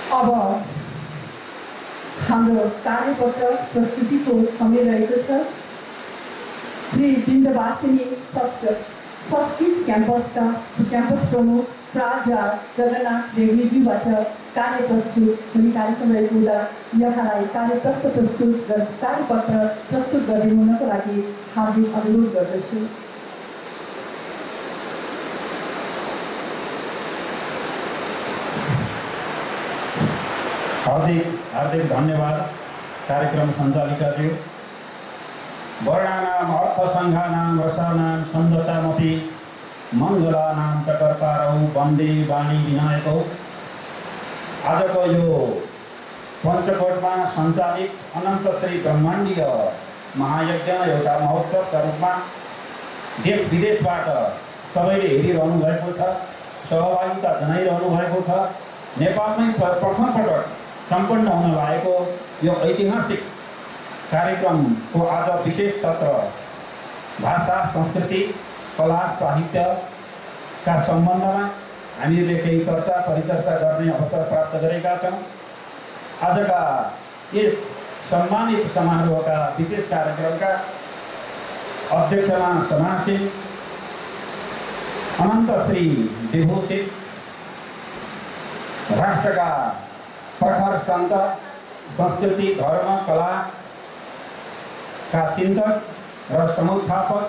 अब हाम्रो कार्यपत्र प्रस्तुतिको समय रहेको छ। श्री बिन्दवासिनी संस्कृत क्याम्पस प्रमुख प्राचार्य जगन्नाथ रेग्मीज्यूबाट कार्य प्रस्तुत हुने कार्यक्रम रहेको हुँदा यहाँलाई कार्यपत्र प्रस्तुत गरिदिनुको लागि हार्दिक अनुरोध गर्दछु। हार्दिक धन्यवाद कार्यक्रम सञ्चालिकाज्यू। वर्णानाम् अर्थसङ्घानां रसानां छन्दसामपि मङ्गलानां च कर्तारौ वन्दे वाणी विनायकौ। आजको यो पञ्चकोटमा सञ्चालित अनन्त श्री ब्रह्माण्डीय महायज्ञ एउटा महोत्सवका रूपमा देश विदेशबाट सबैले हेरिरहनु भएको छ, सहभागिता जनाइरहनु भएको छ। नेपालमै प्रथम पटक सम्पन्न हुन लागेको यो ऐतिहासिक कार्यक्रमको आज विशेष सत्र भाषा, संस्कृति, कला, साहित्यका सम्बन्धमा हामीले केही चर्चा परिचर्चा गर्ने अवसर प्राप्त गरेका छौँ। आजका यस सम्मानित समारोहका विशेष कार्यक्रमका अध्यक्षमा समासीन अनन्त श्री विभूषित राष्ट्रका प्रखर सन्त, संस्कृति, धर्म, कला का चिन्तक र समुत्थापक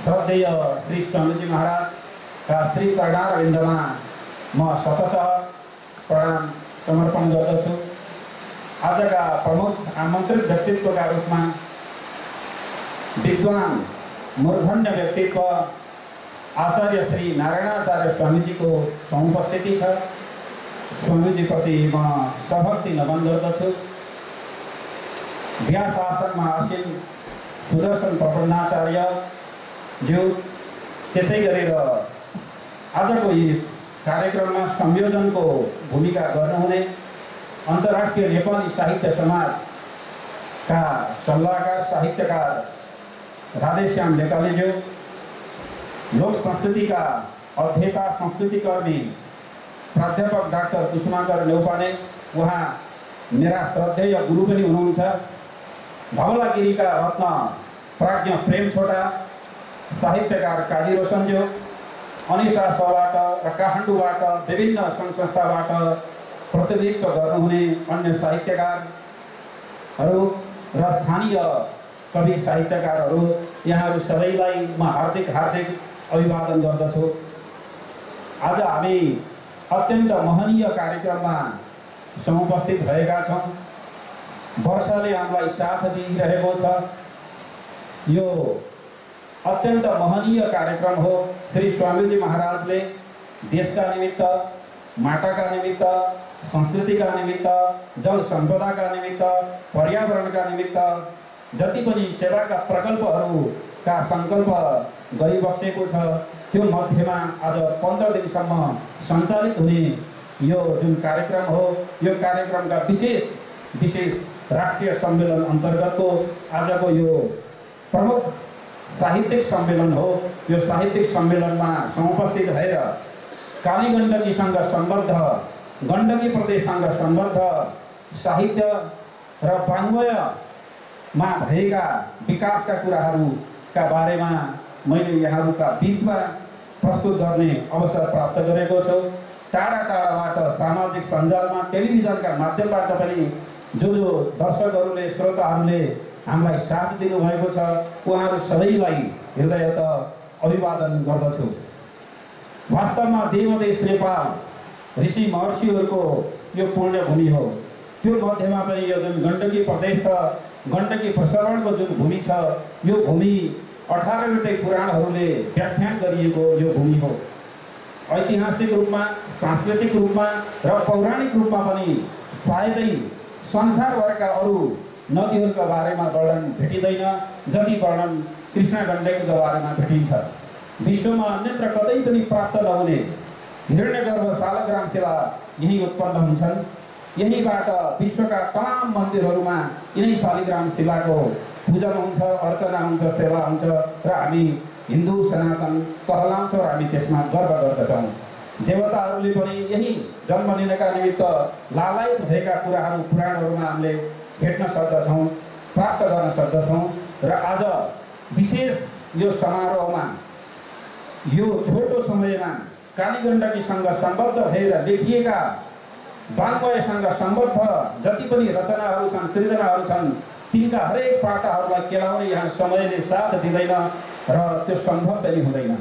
श्रद्धेय श्री स्वामीजी महाराजका श्री चरणारविन्दमा म शतशः प्रणाम समर्पण गर्दछु। आजका प्रमुख आमन्त्रित व्यक्तित्वका रूपमा विद्वान मूर्धन्य व्यक्तित्व आचार्य श्री नारायणाचार्य स्वामीजीको समुपस्थिति छ। स्वामीजीप्रति म सभक्ति नमन गर्दछु। व्यास आसनमा आसीन सुदर्शन प्रपन्नाचार्य ज्यू, त्यसै गरेर आजको यस कार्यक्रममा संयोजनको भूमिका गर्नुहुने अन्तर्राष्ट्रिय नेपाली साहित्य समाजका सल्लाहकार साहित्यकार राधेश्याम लेकालीज्यू, लोक संस्कृतिका अध्येता संस्कृतिकर्मी प्राध्यापक डाक्टर कुसुमाकर नेउपाने, उहाँ मेरा श्रद्धेय गुरु पनि हुनुहुन्छ। धवलागिरीका रत्न प्राज्ञ प्रेम छोटा, साहित्यकार काजी रोशनज्यू, अनिसासबाट र काठमाडौँबाट विभिन्न सङ्घ संस्थाबाट प्रतिनिधित्व गर्नुहुने अन्य साहित्यकारहरू र स्थानीय कवि साहित्यकारहरू, यहाँहरू सबैलाई म हार्दिक अभिवादन गर्दछु। आज हामी अत्यन्त महनीय कार्यक्रममा समुपस्थित भएका छौँ। वर्षाले हामीलाई साथ दिइरहेको छ। यो अत्यन्त महनीय कार्यक्रम हो। श्री स्वामीजी महाराजले देशका निमित्त, माटाका निमित्त, संस्कृतिका निमित्त, जल सम्पदाका निमित्त, पर्यावरणका निमित्त जति पनि सेवाका प्रकल्पहरूका सङ्कल्प गरिबसेको छ, त्यो मध्येमा आज 15 दिनसम्म सञ्चालित हुने यो जुन कार्यक्रम हो, यो कार्यक्रमका विशेष राष्ट्रिय सम्मेलन अन्तर्गतको आजको यो प्रमुख साहित्यिक सम्मेलन हो। यो साहित्यिक सम्मेलनमा समुपस्थित भएर काली गण्डकीसँग सम्बद्ध, गण्डकी प्रदेशसँग सम्बद्ध साहित्य र वाङ्मयमा भएका विकासका कुराहरूका बारेमा मैले यहाँहरूका बिचमा प्रस्तुत गर्ने अवसर प्राप्त गरेको छु। टाढा टाढाबाट सामाजिक सञ्जालमा, टेलिभिजनका माध्यमबाट पनि जो दर्शकहरूले, श्रोताहरूले हामीलाई साथ दिनुभएको छ, उहाँहरू सबैलाई हृदयतः अभिवादन गर्दछु। वास्तवमा देवदेश नेपाल ऋषि महर्षिहरूको यो पुण्यभूमि हो। त्यो मध्येमा पनि यो जुन गण्डकी प्रदेश छ, गण्डकी प्रसरणको जुन भूमि छ, यो भूमि 18वटै पुराणहरूले व्याख्यान गरिएको यो भूमि हो। ऐतिहासिक रूपमा, सांस्कृतिक रूपमा र पौराणिक रूपमा पनि सायदै संसारभरका अरू नदीहरूका बारेमा वर्णन भेटिँदैन जति वर्णन कृष्ण गण्डकीका बारेमा भेटिन्छ। विश्वमा अन्यत्र कतै पनि प्राप्त नहुने हिरण्यगर्भ शालग्राम शिला यही उत्पन्न हुन्छन्। यहीबाट विश्वका तमाम मन्दिरहरूमा यिनै शालिग्राम शिलाको पूजन हुन्छ, अर्चना हुन्छ, सेवा हुन्छ र हामी हिन्दू सनातन कहलाउँछौँ र हामी त्यसमा गर्व गर्दछौँ। देवताहरूले पनि यही जन्म लिनका निमित्त लालायित भएका कुराहरू पुराणहरूमा हामीले भेट्न सक्दछौँ, प्राप्त गर्न सक्दछौँ। र आज विशेष यो समारोहमा यो छोटो समयमा कालीगण्डकीसँग सम्बद्ध भएर लेखिएका वाङ्मयसँग सम्बद्ध जति पनि रचनाहरू छन्, सृजनाहरू छन्, तिनका हरेक पाटाहरूलाई केलाउने यहाँ समयले साथ दिँदैन र त्यो सम्भव पनि हुँदैन।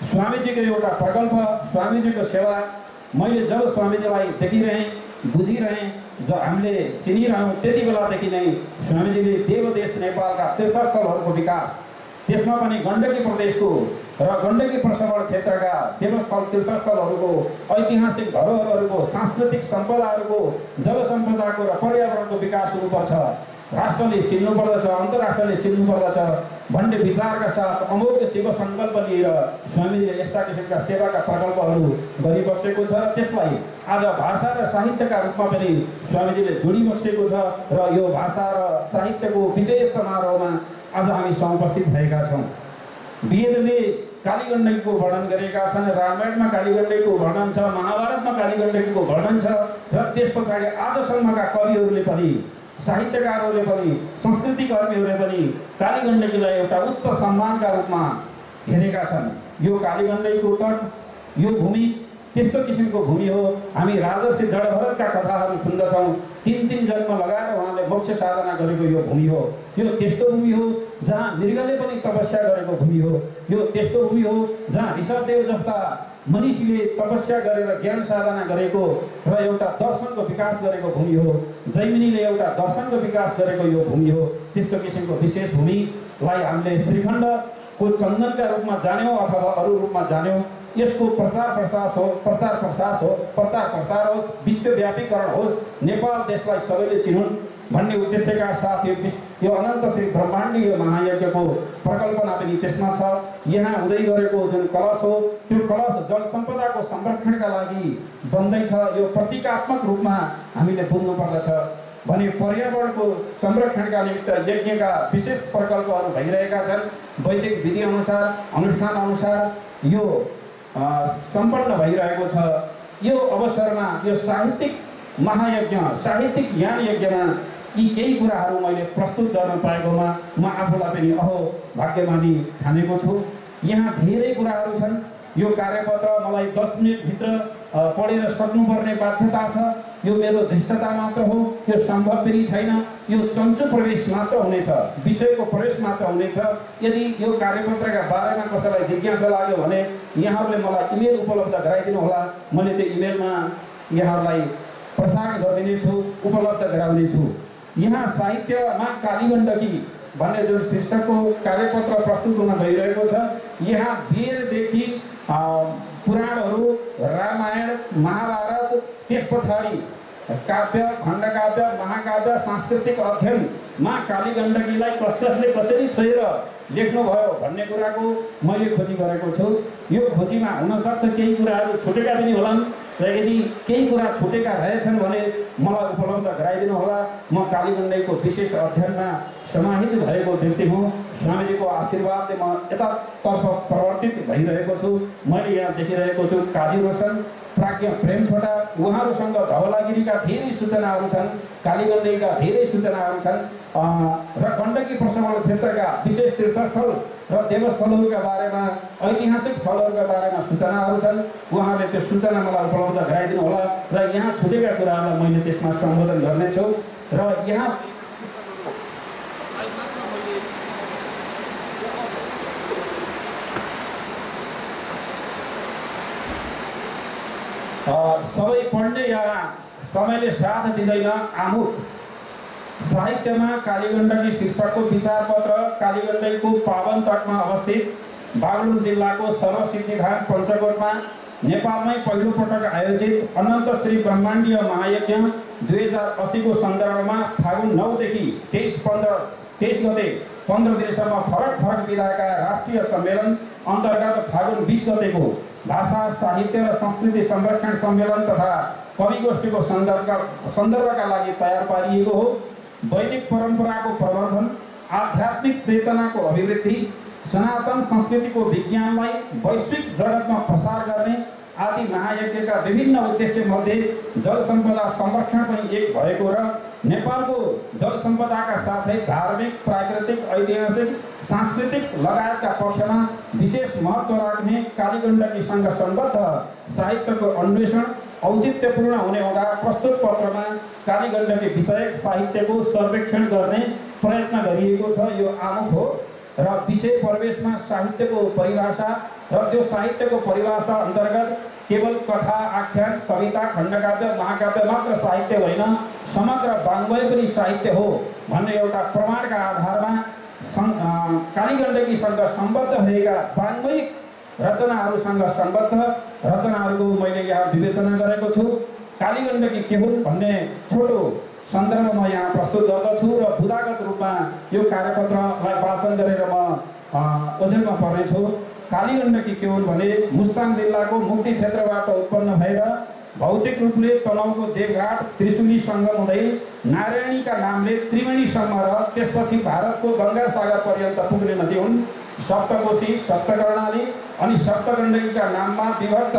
स्वामीजीको एउटा प्रकल्प, स्वामीजीको सेवा, मैले जब स्वामीजीलाई देखिरहेँ, बुझिरहेँ, जब हामीले चिनिरह्यौँ त्यति बेलादेखि नै स्वामीजीले देवदेश नेपालका तीर्थस्थलहरूको विकास, त्यसमा पनि गण्डकी प्रदेशको र गण्डकी प्रसवण क्षेत्रका देवस्थल तीर्थस्थलहरूको, ऐतिहासिक धरोहरहरूको, सांस्कृतिक सम्पदाहरूको, जल सम्पदाको र पर्यावरणको विकास हुनुपर्छ, राष्ट्रले चिन्नुपर्दछ, अन्तर्राष्ट्रले चिन्नुपर्दछ भन्ने विचारका साथ अमोघ शिव सङ्कल्प लिएर स्वामीजीले यस्ता किसिमका सेवाका प्रकल्पहरू गरिबसेको छ। त्यसलाई आज भाषा र साहित्यका रूपमा पनि स्वामीजीले जोडिबसेको छ र यो भाषा र साहित्यको विशेष समारोहमा आज हामी समुपस्थित भएका छौँ। वेदले कालीगण्डकीको वर्णन गरेका छन्, रामायणमा कालीगण्डकीको वर्णन छ, महाभारतमा कालीगण्डकीको वर्णन छ र त्यस पछाडि आजसम्मका कविहरूले पनि, साहित्यकारहरूले पनि, संस्कृति कर्मीहरूले पनि कालीगण्डकीलाई एउटा उच्च सम्मानका रूपमा हेरेका छन्। यो कालीगण्डकीको तट, यो भूमि त्यस्तो किसिमको भूमि हो। हामी राजर्षि जडभरतका कथाहरू सुन्दछौँ, 3 जन्म लगाएर उहाँले मोक्ष साधना गरेको यो भूमि हो। यो त्यस्तो भूमि हो जहाँ मृगले पनि तपस्या गरेको भूमि हो। यो त्यस्तो भूमि हो जहाँ ऋषभदेव जस्ता मनिषीले तपस्या गरेर ज्ञान साधना गरेको र एउटा दर्शनको विकास गरेको भूमि हो। जैमिनीले एउटा दर्शनको विकास गरेको यो भूमि हो। त्यस्तो किसिमको विशेष भूमिलाई हामीले श्रीखण्डको चन्दनका रूपमा जान्यौँ अथवा अरू रूपमा जान्यौँ। यसको प्रचार प्रसार होस्, विश्वव्यापीकरण होस्, नेपाल देशलाई सबैले चिनुन् भन्ने उद्देश्यका साथ यो अनन्त श्री ब्रह्माण्डीय महायज्ञको प्रकल्पना पनि त्यसमा छ। यहाँ हुँदै गरेको जुन कलश हो, त्यो कलश जल सम्पदाको संरक्षणका लागि बन्दैछ। यो प्रतीकात्मक रूपमा हामीले बुझ्नुपर्दछ भने पर्यावरणको संरक्षणका निमित्त यज्ञका विशेष प्रकल्पहरू भइरहेका छन्। वैदिक विधि अनुसार, अनुष्ठान अनुसार यो सम्पन्न भइरहेको छ। यो अवसरमा यो साहित्यिक महायज्ञ, साहित्यिक ज्ञान यज्ञमा यी केही कुराहरू मैले प्रस्तुत गर्न पाएकोमा म आफूलाई पनि अहो भाग्यमानी ठानेको छु। यहाँ धेरै कुराहरू छन्। यो कार्यपत्र मलाई 10 मिनटभित्र पढेर सक्नुपर्ने बाध्यता छ। यो मेरो धृष्टता मात्र हो, यो सम्भव पनि छैन। यो चन्चु प्रवेश मात्र हुनेछ, विषयको प्रवेश मात्र हुनेछ। यदि यो कार्यपत्रका बारेमा कसैलाई जिज्ञासा लाग्यो भने यहाँहरूले मलाई इमेल उपलब्ध गराइदिनु होला। मैले त्यो इमेलमा यहाँहरूलाई प्रसारण गरिदिनेछु, उपलब्ध गराउनेछु। यहाँ साहित्यमा कालीगण्डकी भन्ने जुन शीर्षकको कार्यपत्र प्रस्तुत हुन गइरहेको छ, यहाँ वेददेखि पुराणहरू, रामायण, महाभारत, त्यस पछाडि काव्य, खण्डकाव्य, महाकाव्य, सांस्कृतिक अध्ययनमा कालीगण्डकीलाई कसले कसरी छोएर लेख्नुभयो भन्ने कुराको मैले खोजी गरेको छु। यो खोजीमा हुनसक्छ केही कुराहरू छुटेका पनि होलान् र यदि केही कुरा छुटेका रहेछन् भने मलाई उपलब्ध गराइदिनु होला। म कालीगण्डकीको विशेष अध्ययनमा समाहित भएको व्यक्ति हुँ। स्वामीजीको आशीर्वादले म यतातर्फ प्रवर्तित भइरहेको छु। मैले यहाँ देखिरहेको छु काजी रोशन, प्राज्ञ प्रेम छोटा, उहाँहरूसँग धवलागिरीका धेरै सूचनाहरू छन्, कालीगण्डकीका धेरै सूचनाहरू छन् र गण्डकी प्रसवण क्षेत्रका विशेष तीर्थस्थल र देवस्थलहरूका बारेमा, ऐतिहासिक स्थलहरूका बारेमा सूचनाहरू छन्। उहाँले त्यो सूचना मलाई उपलब्ध गराइदिनु होला र यहाँ छुटेका कुराहरूलाई मैले त्यसमा सम्बोधन गर्नेछु। र यहाँ सबै पढ्ने या समयले साथ दिँदैन। आमुख साहित्यमा कालीगण्डकी शीर्षकको विचारपत्र कालीगण्डकीको पावन तटमा अवस्थित बागलुङ जिल्लाको सर्वसिद्धिधाम पञ्चकोटमा नेपालमै पहिलोपटक आयोजित अनन्त श्री ब्रह्माण्डीय महायज्ञ 2080 को सन्दर्भमा फागुन 9 देखि 23 गते 15 दिनसम्म फरक विधाका राष्ट्रिय सम्मेलन अन्तर्गत फागुन 20 गतेको भाषा, साहित्य र संस्कृति संरक्षण सम्मेलन तथा कविगोष्ठीको सन्दर्भका लागि तयार पारिएको हो। वैदिक परम्पराको प्रवर्धन, आध्यात्मिक चेतनाको अभिवृद्धि, सनातन संस्कृतिको विज्ञानलाई वैश्विक जगतमा प्रसार गर्ने आदि महायज्ञका विभिन्न उद्देश्य मध्ये जल सम्पदा संरक्षण पनि एक भएको र नेपालको जल सम्पदाका साथै धार्मिक, प्राकृतिक, ऐतिहासिक, सांस्कृतिक लगायतका पक्षमा विशेष महत्त्व राख्ने कालीगण्डकीसँग सम्बद्ध साहित्यको अन्वेषण औचित्यपूर्ण हुने हुँदा प्रस्तुत पत्रमा कालीगण्डकी विषयक साहित्यको सर्वेक्षण गर्ने प्रयत्न गरिएको छ। यो आमुख हो र विषय प्रवेशमा साहित्यको परिभाषा र त्यो साहित्यको परिभाषा अन्तर्गत केवल कथा, आख्यान, कविता, खण्डकाव्य, महाकाव्य मात्र साहित्य होइन, समग्र वाङ्मय पनि साहित्य हो भन्ने एउटा प्रमाणका आधारमा कालीगण्डकीसँग सम्बद्ध भएका वाङ्मयिक रचनाहरूसँग सम्बद्ध रचनाहरूको मैले यहाँ विवेचना गरेको छु। कालीगण्डकी के हुन् भन्ने छोटो सन्दर्भ म यहाँ प्रस्तुत गर्दछु र बुदागत रूपमा यो कार्यपत्रलाई वाचन गरेर म ओझेलमा पर्नेछु। कालीगण्डकी के हुन् भने मुस्ताङ जिल्लाको मुक्ति क्षेत्रबाट उत्पन्न भएर भौतिक रूपले तनहुँको देवघाट त्रिशुली सङ्गम हुँदै नारायणीका नामले त्रिवेणीसम्म र त्यसपछि भारतको गङ्गा सागर पर्यन्त पुग्ने नदी हुन्। सप्तकोशी, सप्तकर्णाली अनि सप्तगण्डकीका नाममा विभक्त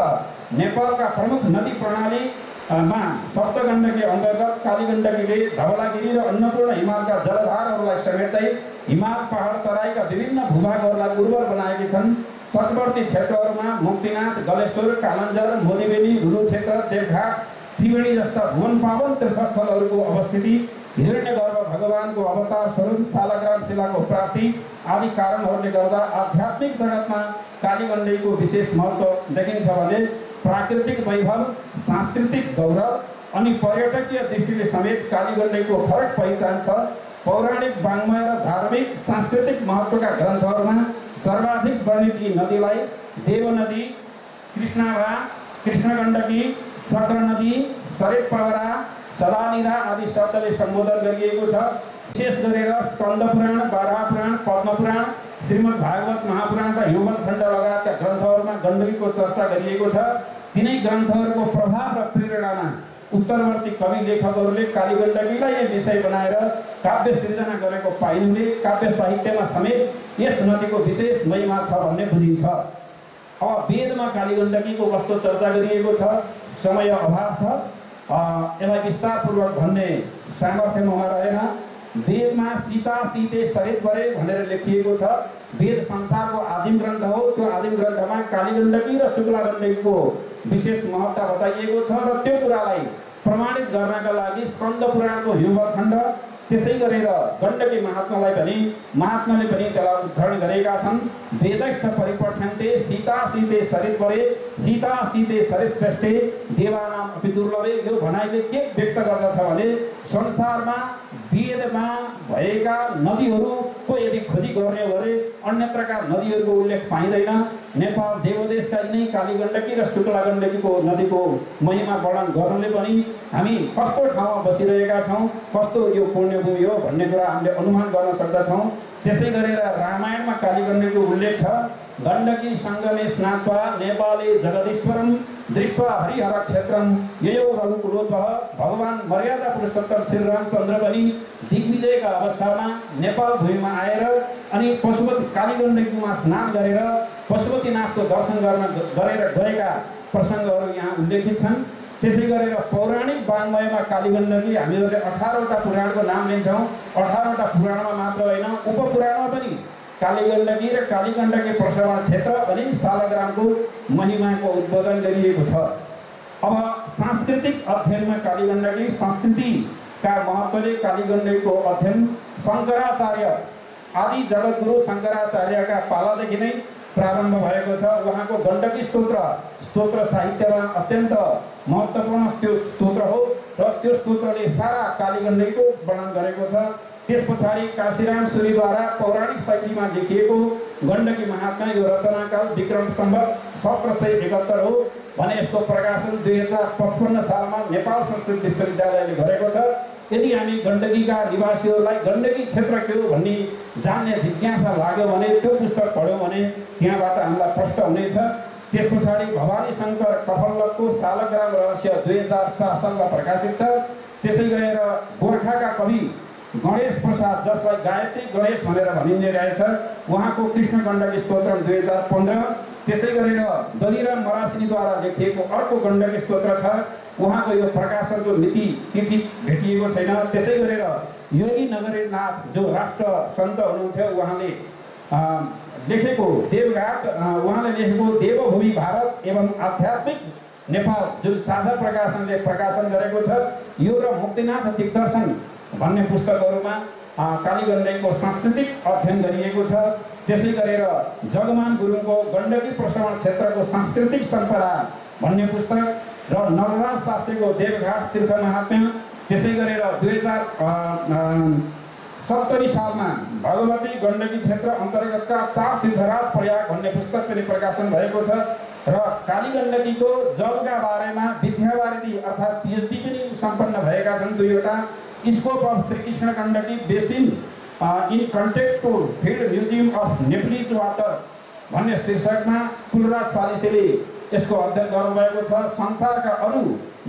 नेपालका प्रमुख नदी प्रणालीमा सप्तगण्डकी अन्तर्गत कालीगण्डकीले धवलागिरी र अन्नपूर्ण हिमालका जलधारहरूलाई समेट्दै हिमाल पहाड तराईका विभिन्न भूभागहरूलाई उर्वर बनाएकी छन्। तटवर्ती क्षेत्रहरूमा मुक्तिनाथ, गलेश्वर, कालन्जर, मोदीबेनी, रुलु क्षेत्र, देवघाट, त्रिवेणी जस्ता भुवन पावन तीर्थस्थलहरूको अवस्थिति, हिरण्यगर्भ भगवानको अवतार स्वरूप सालग्राम शिलाको प्राप्ति आदि कारणहरूले गर्दा आध्यात्मिक जगतमा कालीगण्डकीको विशेष महत्त्व देखिन्छ भने प्राकृतिक वैभव, सांस्कृतिक गौरव अनि पर्यटकीय दृष्टिले समेत कालीगण्डकीको फरक पहिचान छ। पौराणिक, वाङ्मय र धार्मिक, सांस्कृतिक महत्त्वका ग्रन्थहरूमा सर्वाधिक वर्णित यी नदीलाई देवनदी, कृष्णाभा, कृष्णगण्डकी, चक्रनदी, सरेतप्रवरा, सदानीरा आदि शब्दले सम्बोधन गरिएको छ। विशेष गरेर स्कन्दपुराण, बारापुराण, पद्मपुराण, श्रीमद् भागवत महापुराण र हिमवत खण्ड लगायतका ग्रन्थहरूमा गण्डकीको चर्चा गरिएको छ। तिनै ग्रन्थहरूको प्रभाव र प्रेरणामा उत्तरवर्ती कवि लेखकहरूले कालीगण्डकीलाई विषय बनाएर काव्य सिर्जना गरेको पाइनुले काव्य साहित्यमा समेत यस नदीको विशेष महिमा छ भन्ने बुझिन्छ। अब वेदमा कालीगण्डकीको कस्तो चर्चा गरिएको छ, समय अभाव छ, यसलाई विस्तारपूर्वक भन्ने सामर्थ्य ममा रहेन। वेदमा सीता सीते सरित परे भनेर लेखिएको छ। वेद संसारको आदिम ग्रन्थ हो। त्यो आदिम ग्रन्थमा कालीगण्डकी र शुक्लागण्डकीको विशेष महत्त्व बताइएको छ र त्यो कुरालाई प्रमाणित गर्नका लागि स्कन्द पुराणको हिमवत खण्ड, त्यसै गरेर गण्डकी महात्माले पनि त्यसलाई उद्धरण गरेका छन्। वेदैश्च परिपठ्यन्ते सीता सीते सरित परे सीता सीते सरित श्रेष्ठे देवानाम अपि दुर्लभे। यो भनाइले के व्यक्त गर्दछ भने संसारमा वेदमा भएका नदीहरूको यदि खोजी गर्ने हो भने अन्यत्रका नदीहरूको उल्लेख पाइँदैन। नेपाल देवदेशका यिनै कालीगण्डकी र शुक्लागण्डकीको नदीको महिमा वर्णन गर्नुले पनि हामी कस्तो ठाउँमा बसिरहेका छौँ, कस्तो यो पुण्यभूमि हो भन्ने कुरा हामीले अनुमान गर्न सक्दछौँ। त्यसै गरेर रामायणमा कालीगण्डकीको उल्लेख छ। गण्डकी सङ्गमे स्नात्वा नेपाले जगदीश्वरम दृष्ट्वा हरिहर क्षेत्रम ययो रघुकुलोद्भव। भगवान मर्यादा पुरुषोत्तम श्री रामचन्द्र पनि दिग्विजयका अवस्थामा नेपाल भूमिमा आएर अनि पशुपति कालीगण्डकीमा स्नान गरेर पशुपतिनाथको दर्शन गरेर गएका प्रसङ्गहरू यहाँ उल्लेखित छन्। त्यसै गरेर पौराणिक वाङ्मयमा कालीगण्डकी हामीले 18वटा पुराणको नाम लिन्छौँ। 18वटा पुराणमा मात्र होइन, उपपुराणमा पनि कालीगण्डकी र कालीगण्डकी प्रसरण क्षेत्र अनि सालग्रामको महिमाको उद्बोधन गरिएको छ। अब सांस्कृतिक अध्ययनमा कालीगण्डकी संस्कृतिका महत्त्वले कालीगण्डकीको अध्ययन शङ्कराचार्य आदि जगद्गुरु शङ्कराचार्यका पालादेखि नै प्रारम्भ भएको छ। उहाँको गण्डकी स्तोत्र साहित्यमा अत्यन्त महत्त्वपूर्ण त्यो स्तोत्र हो र त्यो स्तोत्रले सारा कालीगण्डकीको वर्णन गरेको छ। त्यस पछाडि काशीराम सूरीद्वारा पौराणिक शैलीमा लेखिएको गण्डकी महात्मा यो रचनाकाल विक्रम सम्वत 1771 हो भने यसको प्रकाशन 2055 सालमा नेपाल संस्कृत विश्वविद्यालयले गरेको छ। यदि हामी गण्डकीका निवासीहरूलाई गण्डकी क्षेत्र के हो भन्ने जान्ने जिज्ञासा लाग्यो भने त्यो पुस्तक पढ्यौँ भने त्यहाँबाट हामीलाई प्रष्ट हुनेछ। त्यस पछाडि भवानी शङ्कर कफल्लकको सालग्राम रहस्य 2007 सालमा प्रकाशित छ। त्यसै गरेर गोर्खाका कवि गणेश प्रसाद, जसलाई गायत्री गणेश भनेर भनिँदै रहेछ, उहाँको कृष्ण गण्डकी स्तोत्र 2015 त्यसै गरेर दलिराम मरासिनीद्वारा लेखिएको अर्को गण्डकी स्तोत्र छ, उहाँको यो प्रकाशनको मिति तिथि भेटिएको छैन। त्यसै गरेर योगी नगरीनाथ जो राष्ट्र सन्त हुनुहुन्थ्यो, उहाँले लेखेको देवघाट, उहाँले लेखेको देवभूमि भारत एवं आध्यात्मिक नेपाल जुन साझा प्रकाशनले प्रकाशन गरेको छ, यो र मुक्तिनाथ दिग्दर्शन भन्ने पुस्तकहरूमा कालीगण्डकीको सांस्कृतिक अध्ययन गरिएको छ। त्यसै गरेर जगमान गुरुङको गण्डकी प्रश्रवण क्षेत्रको सांस्कृतिक सम्पदा भन्ने पुस्तक र नरराज शास्त्रीको देवघाट तीर्थ महात्म्य, त्यसै गरेर 2070 सालमा भगवती गण्डकी क्षेत्र अन्तर्गतका 4 तीर्थराज प्रयाग भन्ने पुस्तक पनि प्रकाशन भएको छ। र कालीगण्डकीको जलका बारेमा विद्यावारिधि अर्थात् PhD पनि सम्पन्न भएका छन् 2वटा। Scope of Shrikrishna Gandaki basin in context to field museum of Nepalese water भन्ने शीर्षकमा कुलराज चालिसेले यसको अध्ययन गर्नुभएको छ। संसारका अरू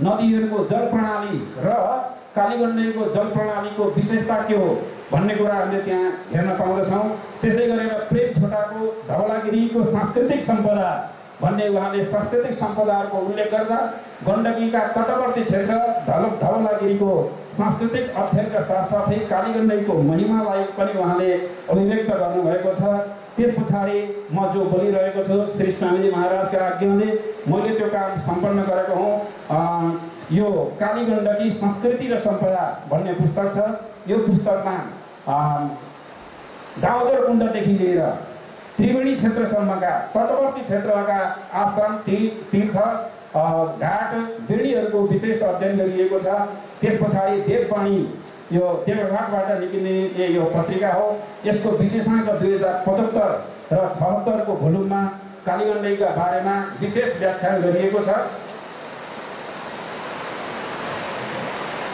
नदीहरूको जल प्रणाली र कालीगण्डकीको जल प्रणालीको विशेषता के हो भन्ने कुरा हामीले त्यहाँ हेर्न पाउँदछौँ। त्यसै गरेर प्रेम छोटाको धवलागिरीको सांस्कृतिक सम्पदा भन्ने उहाँले सांस्कृतिक सम्पदाहरूको उल्लेख गर्दा गण्डकीका तटवर्ती क्षेत्र धवलागिरीको सांस्कृतिक अध्ययनका साथसाथै कालीगण्डकीको महिमालाई पनि उहाँले अभिव्यक्त गर्नुभएको छ। त्यस पछाडि म जो बोलिरहेको छु, श्री स्वामीजी महाराजका आज्ञाले मैले त्यो काम सम्पन्न गरेको हुँ। यो कालीगण्डकी संस्कृति र सम्पदा भन्ने पुस्तक छ। यो पुस्तकमा दामोदर कुण्डदेखि लिएर त्रिवेणी क्षेत्रसम्मका तटवर्ती क्षेत्रका आश्रम, तीर्थ, घाट, बेडीहरूको विशेष अध्ययन गरिएको छ। त्यस पछाडि देववाणी, यो देवघाटबाट निक्लिने यो पत्रिका हो। यसको विशेषांक 2075 र 76 को भोल्युममा कालीगण्डकीका बारेमा विशेष व्याख्यान गरिएको छ।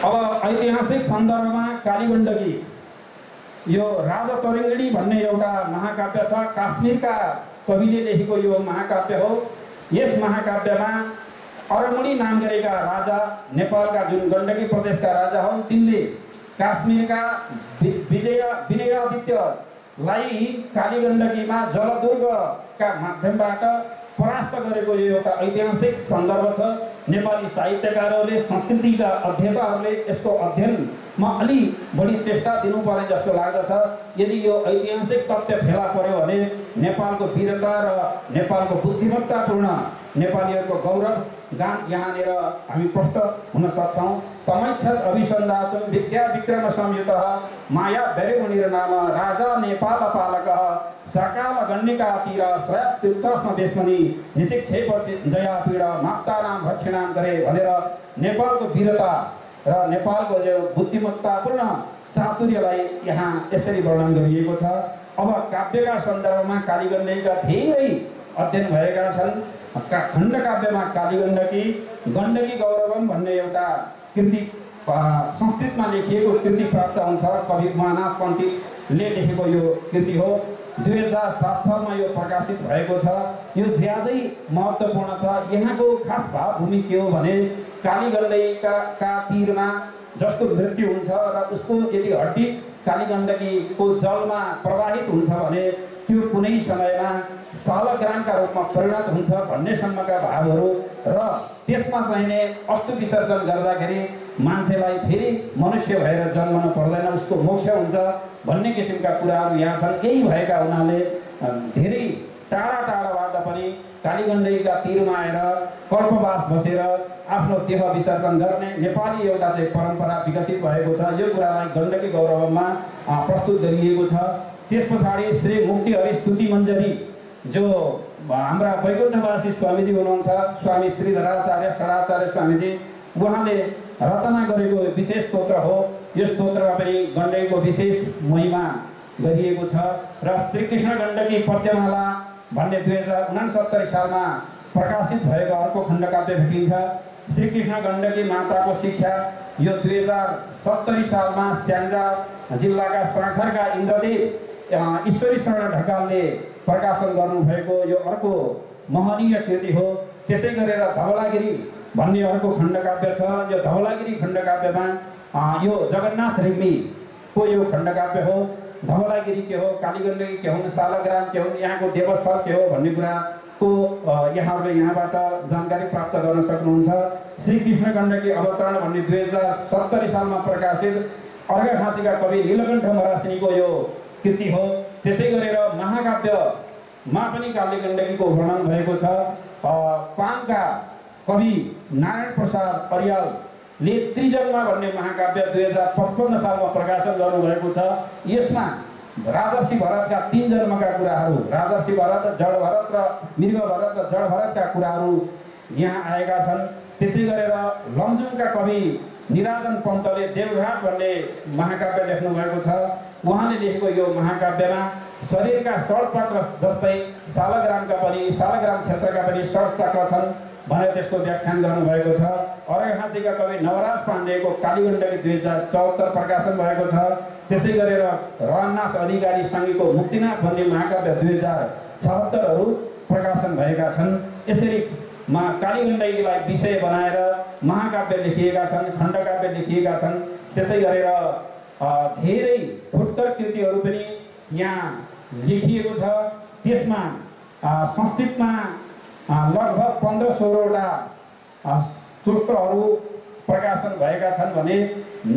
अब ऐतिहासिक सन्दर्भमा कालीगण्डकी यो राजा तरेङ्गडी भन्ने एउटा महाकाव्य छ। काश्मीरका कविले लेखेको यो महाकाव्य हो। यस महाकाव्यमा अरमुणी नाम गरेका राजा, नेपालका जुन गण्डकी प्रदेशका राजा हुन्, तिनले काश्मीरका विनयादित्यलाई कालीगण्डकीमा जलदुर्गका माध्यमबाट परास्त गरेको यो एउटा ऐतिहासिक सन्दर्भ छ। नेपाली साहित्यकारहरूले, संस्कृतिका अध्येताहरूले यसको अध्ययनमा अलि बढी चेष्टा दिनुपर्ने जस्तो लाग्दछ। यदि यो ऐतिहासिक तथ्य फेला पर्यो भने नेपालको वीरता र नेपालको बुद्धिमत्तापूर्ण नेपालीहरूको गौरव गान यहाँनिर हामी प्रष्ट हुन सक्छौँ। तमैच्छत् अभिसन्धातुं विद्या विक्रम संयुतः माया बेरेमुनिर नाम राजा नेपाल पालकः सकाल गण्डिका तीर श्रयत तीर्थस्म देशमणि निचिक्षेप जया पीड माप्तानाम भक्षिणाम गरे भनेर नेपालको वीरता र नेपालको जो बुद्धिमत्तापूर्ण चातुर्यलाई यहाँ यसरी वर्णन गरिएको छ। अब काव्यका सन्दर्भमा कालीगण्डकीका धेरै अध्ययन भएका छन्। खण्डकाव्यमा कालीगण्डकी, गण्डकी गौरवम भन्ने एउटा कृति संस्कृतमा लेखिएको कृति प्राप्त हुन्छ। कवि उमानाथ पण्डितले लेखेको यो कृति हो। 2007 सालमा यो प्रकाशित भएको छ। यो ज्यादै महत्त्वपूर्ण छ। यहाँको खास भावभूमि के हो भने कालीगण्डकीका तीरमा जसको मृत्यु हुन्छ र उसको यदि हड्डी कालीगण्डकीको जलमा प्रवाहित हुन्छ भने त्यो कुनै समयमा सालग्रामका रूपमा परिणत हुन्छ भन्नेसम्मका भावहरू र त्यसमा चाहिने अस्तु विसर्जन गर्दाखेरि मान्छेलाई फेरि मनुष्य भएर जन्मन पर्दैन, उसको मोक्ष हुन्छ भन्ने किसिमका कुराहरू यहाँ छन्। यही भएका हुनाले धेरै टाढा टाढाबाट पनि कालीगण्डकीका तीरमा आएर कल्पवास बसेर आफ्नो देह विसर्जन गर्ने नेपाली एउटा चाहिँ परम्परा विकसित भएको छ। यो कुरालाई गण्डकी गौरवमा प्रस्तुत गरिएको छ। त्यस पछाडि श्री मुक्ति हरि स्तुति मञ्जरी जो हाम्रा वैकुण्ठवासी स्वामीजी हुनुहुन्छ, स्वामी श्रीधराचार्य षडाचार्य स्वामीजी, उहाँले रचना गरेको विशेष स्तोत्र हो। यो स्तोत्रमा पनि गण्डकीको विशेष महिमा गरिएको छ। र श्रीकृष्ण गण्डकी पद्यमाला भन्ने 2069 सालमा प्रकाशित भएको अर्को खण्डकाव्य भेटिन्छ। श्रीकृष्ण गण्डकी माताको शिक्षा यो 2070 सालमा स्याङ्जा जिल्लाका साँखरका इन्द्रदेव ईश्वरी शरण ढकालले प्रकाशन गर्नुभएको यो अर्को महनीय कृति हो। त्यसै गरेर धवलागिरी भन्ने अर्को खण्डकाव्य छ। यो धवलागिरी खण्डकाव्यमा यो जगन्नाथ रेग्मीको यो खण्डकाव्य हो। धवलागिरी के हो, कालीगण्डकी के हुन्, सालग्राम के हुन्, यहाँको देवस्थल के हो भन्ने कुरा को यहाँहरूले यहाँबाट जानकारी प्राप्त गर्न सक्नुहुन्छ। श्री कृष्ण गण्डकी अवतरण भन्ने 2070 सालमा प्रकाशित अर्घाखाँचीका कवि नीलकण्ठ मरासिनीको यो कृति हो। त्यसै गरेर महाकाव्यमा पनि काली गण्डकीको वर्णन भएको छ। पाङका कवि नारायण प्रसाद अर्यालले त्रिजन्मा भन्ने महाकाव्य 2055 सालमा प्रकाशन गर्नुभएको छ। यसमा राजर्षि भरतका 3 जन्मका कुराहरू, राजर्षि भरत, जड भरत र मृग भरत र जड भरतका कुराहरू यहाँ आएका छन्। त्यसै गरेर लमजुङका कवि निराजन पन्तले देवघाट भन्ने महाकाव्य लेख्नु भएको छ। उहाँले लेखेको यो महाकाव्यमा शरीरका षड्चक्र जस्तै शालग्राम क्षेत्रका पनि षड्चक्र छन् भनेर त्यसको व्याख्यान गर्नुभएको छ। अर्घाखाँचीका कवि नवराज पाण्डेको काली गण्डकी 2074 प्रकाशन भएको छ। त्यसै गरेर रामनाथ अधिकारी सँगैको मुक्तिनाथ भन्ने महाकाव्य 2076 प्रकाशन भएका छन्। यसरी काली गण्डकीलाई विषय बनाएर महाकाव्य लेखिएका छन्, खण्डकाव्य लेखिएका छन्। त्यसै गरेर धेरै फुटकर कृतिहरू पनि यहाँ लेखिएको छ। त्यसमा संस्कृतमा लगभग 15-16वटा स्तोत्रहरू प्रकाशन भएका छन् भने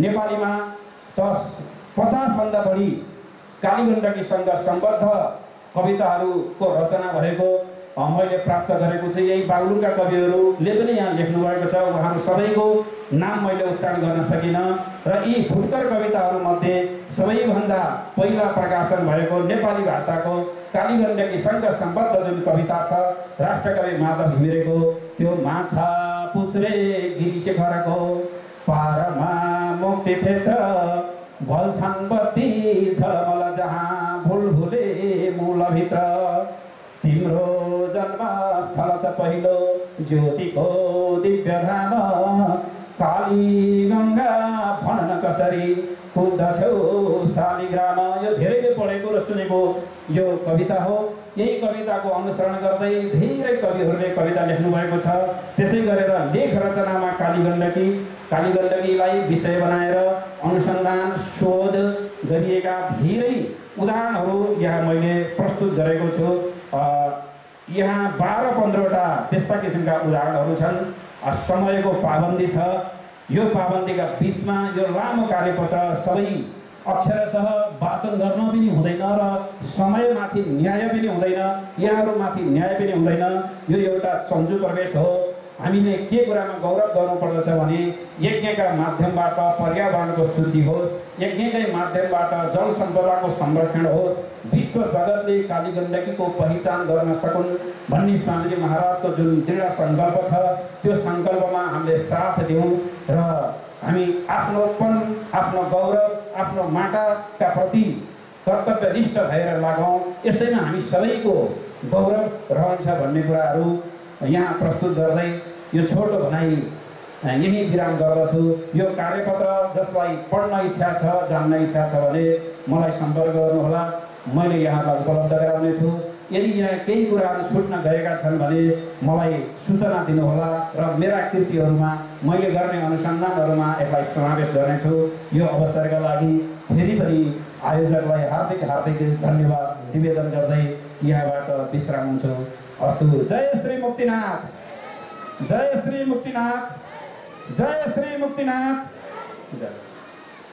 नेपालीमा 50 भन्दा बढी काली गण्डकीसँग सम्बद्ध कविताहरूको रचना भएको मैले प्राप्त गरेको छु। यही बागलुङका कविहरूले पनि यहाँ लेख्नु भएको छ। उहाँहरू सबैको नाम मैले उच्चारण गर्न सकिनँ र यी फुटकर कविताहरूमध्ये सबैभन्दा पहिला प्रकाशन भएको नेपाली भाषाको काली गण्डकीसँग सम्बद्ध जुन कविता छ राष्ट्रकवि माधव घिमिरेको, त्यो माछा पुछ्रे गिरिशेखरको पारमा मुक्ति क्षेत्र भल्छन् बत्ती झलमल जहाँ भुलभुले मूलभित्र तिम्रो जन्मस्थल छ पहिलो ज्योतिको दिव्यधाम काली गङ्गा भनन कसरी कुद्दछौ शालिग्राम। यो धेरैले पढेको र सुनेको यो कविता हो। यही कविताको अनुसरण गर्दै धेरै कविहरूले कविता लेख्नु भएको छ। त्यसै गरेर लेख रचनामा काली गण्डकीलाई विषय बनाएर अनुसन्धान शोध गरिएका धेरै उदाहरणहरू यहाँ मैले प्रस्तुत गरेको छु। यहाँ 12-15वटा त्यस्ता किसिमका उदाहरणहरू छन्। समयको पाबन्दी छ। यो पाबन्दीका बिचमा यो लामो कार्यपत्र सबै अक्षरशः वाचन गर्न पनि हुँदैन र समयमाथि न्याय पनि हुँदैन, यहाँहरूमाथि न्याय पनि हुँदैन। यो एउटा चन्जु प्रवेश हो। हामीले के कुरामा गौरव गर्नुपर्दछ भने यज्ञका माध्यमबाट पर्यावरणको शुद्धि होस्, यज्ञकै माध्यमबाट जल सम्पदाको संरक्षण होस्, विश्व जगतले काली गण्डकीको पहिचान गर्न सकुन् भन्ने स्वामीजी महाराजको जुन दृढ सङ्कल्प छ त्यो सङ्कल्पमा हामीले साथ दिउँ र हामी आफ्नोपन, आफ्नो गौरव, आफ्नो माटाका प्रति कर्तव्यनिष्ठ भएर लागौँ। यसैमा हामी सबैको गौरव रहन्छ भन्ने कुराहरू यहाँ प्रस्तुत गर्दै यो छोटो भनाइ यही विराम गर्दछु। यो कार्यपत्र जसलाई पढ्न इच्छा छ, जान्न इच्छा छ भने मलाई सम्पर्क गर्नुहोला, मैले यहाँलाई उपलब्ध गराउनेछु। यदि यहाँ केही कुराहरू छुट्न गएका छन् भने मलाई सूचना दिनुहोला र मेरा कृतिहरूमा मैले गर्ने अनुसन्धानहरूमा यसलाई समावेश गर्नेछु। यो अवसरका लागि फेरि पनि आयोजकलाई हार्दिक धन्यवाद निवेदन गर्दै यहाँबाट विश्राम हुन्छु। अस्तु। जय श्री मुक्तिनाथ, जय श्री मुक्तिनाथ, जय श्री मुक्तिनाथ।